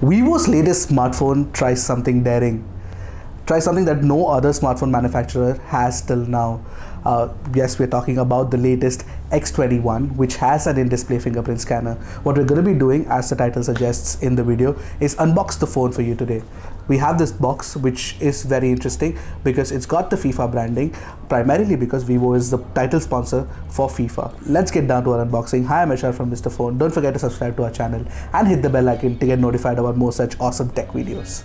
Vivo's latest smartphone tries something daring. Tries something that no other smartphone manufacturer has till now. Yes, we're talking about the latest X21, which has an in-display fingerprint scanner. What we're going to be doing, as the title suggests in the video, is unbox the phone for you today. We have this box, which is very interesting because it's got the FIFA branding, primarily because Vivo is the title sponsor for FIFA. Let's get down to our unboxing. Hi, I'm Ershad from Mr. Phone. Don't forget to subscribe to our channel and hit the bell icon to get notified about more such awesome tech videos.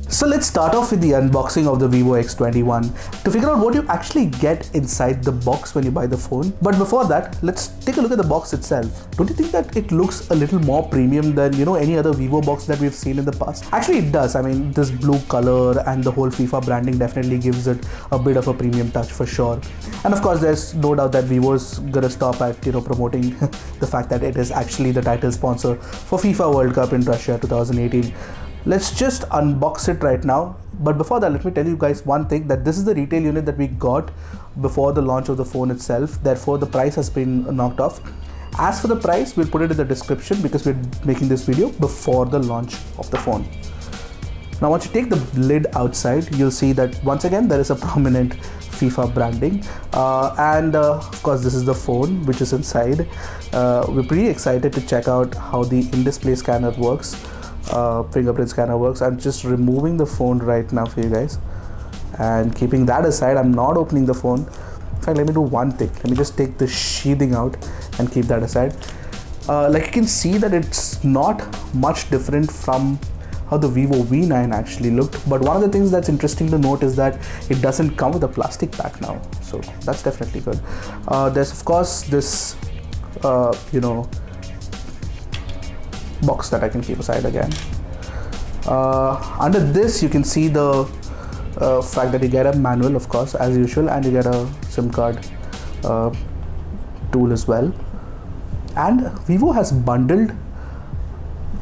So let's start off with the unboxing of the Vivo X21 to figure out what you actually get inside the box when you buy the phone. But before that, let's take a look at the box itself. Don't you think that it looks a little more premium than, any other Vivo box that we've seen in the past? Actually, it does. I mean, this blue color and the whole FIFA branding definitely gives it a bit of a premium touch for sure. And of course, there's no doubt that Vivo is gonna stop at, promoting the fact that it is actually the title sponsor for FIFA World Cup in Russia 2018. Let's just unbox it right now. But before that, let me tell you guys one thing, that this is the retail unit that we got before the launch of the phone itself. Therefore, the price has been knocked off. As for the price, we'll put it in the description because we're making this video before the launch of the phone. Now, once you take the lid outside, you'll see that once again, there is a prominent FIFA branding. Of course, this is the phone which is inside. We're pretty excited to check out how the in-display scanner works. Fingerprint scanner works. I'm just removing the phone right now for you guys and keeping that aside. I'm not opening the phone. In fact, let me do one thing. Let me just take the sheathing out and keep that aside. Like you can see that it's not much different from how the Vivo V9 actually looked, but one of the things that's interesting to note is that it doesn't come with a plastic pack now, so that's definitely good. There's of course this box that I can keep aside again. Under this you can see the fact that you get a manual, of course, as usual, and you get a SIM card tool as well. And Vivo has bundled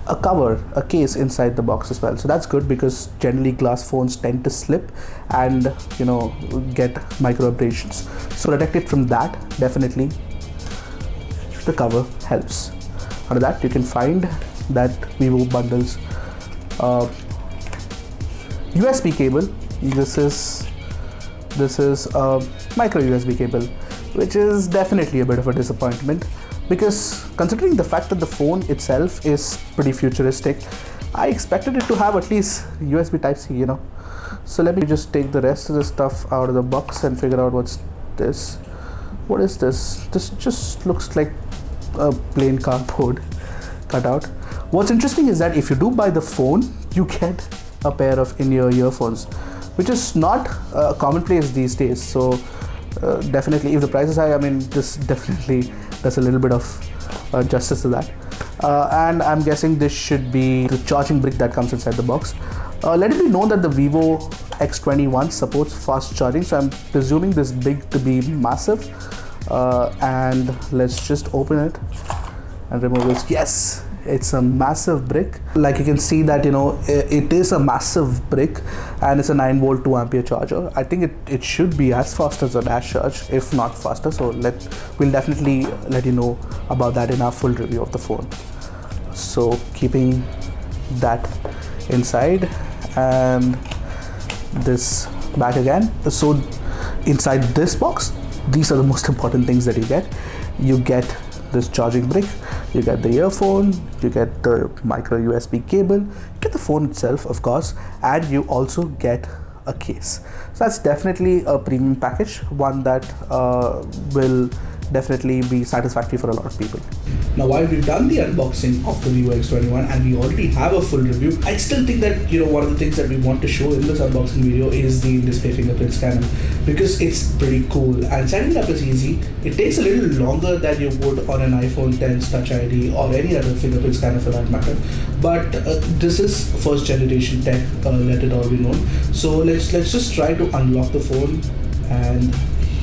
a cover, a case inside the box as well, so that's good because generally glass phones tend to slip and get micro abrasions. So protect it from that. Definitely the cover helps. Under that you can find that Vivo bundles USB cable. This is a micro USB cable, which is definitely a bit of a disappointment because considering the fact that the phone itself is pretty futuristic, I expected it to have at least USB Type-C, So let me just take the rest of the stuff out of the box and figure out what's this. What is this? This just looks like a plain cardboard cutout. What's interesting is that if you do buy the phone, you get a pair of in-ear earphones, which is not commonplace these days. So definitely, if the price is high, I mean, this definitely does a little bit of justice to that. And I'm guessing this should be the charging brick that comes inside the box. Let it be known that the Vivo X21 supports fast charging, so I'm presuming this big to be massive. And let's just open it and remove this. Yes, it's a massive brick. Like you can see that it is a massive brick, and it's a 9-volt 2-ampere charger. I think it should be as fast as a dash charge, if not faster. So we'll definitely let you know about that in our full review of the phone. So keeping that inside and this back again. So inside this box, these are the most important things that you get. You get this charging brick, you get the earphone, you get the micro USB cable, you get the phone itself, of course, and you also get a case. So that's definitely a premium package, one that will definitely be satisfactory for a lot of people. Now, while we've done the unboxing of the Vivo X21 and we already have a full review, I still think that one of the things that we want to show in this unboxing video is the display fingerprint scanner, because it's pretty cool and setting it up is easy. It takes a little longer than you would on an iPhone X Touch ID or any other fingerprint scanner for that matter, but this is first generation tech, let it all be known. So let's just try to unlock the phone, and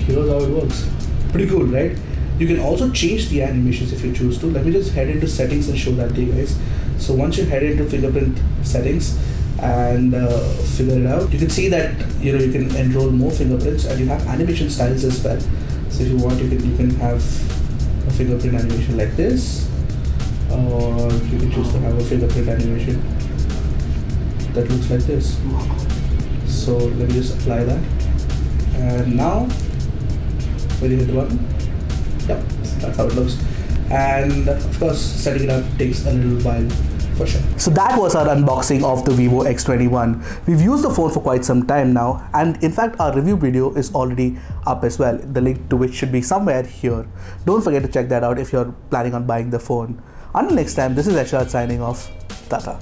here's how it works. Pretty cool, right? You can also change the animations if you choose to. Let me just head into settings and show that to you guys. So once you head into fingerprint settings, and figure it out. You can see that you can enroll more fingerprints, and you have animation styles as well. So if you want, you can have a fingerprint animation like this, or you can choose to have a fingerprint animation that looks like this. So let me just apply that, and now when you hit the button, yep, that's how it looks. And of course, setting it up takes a little while for sure. So that was our unboxing of the Vivo X21. We've used the phone for quite some time now, and in fact our review video is already up as well, the link to which should be somewhere here. Don't forget to check that out if you're planning on buying the phone. Until next time, this is Ershad signing off. Tata.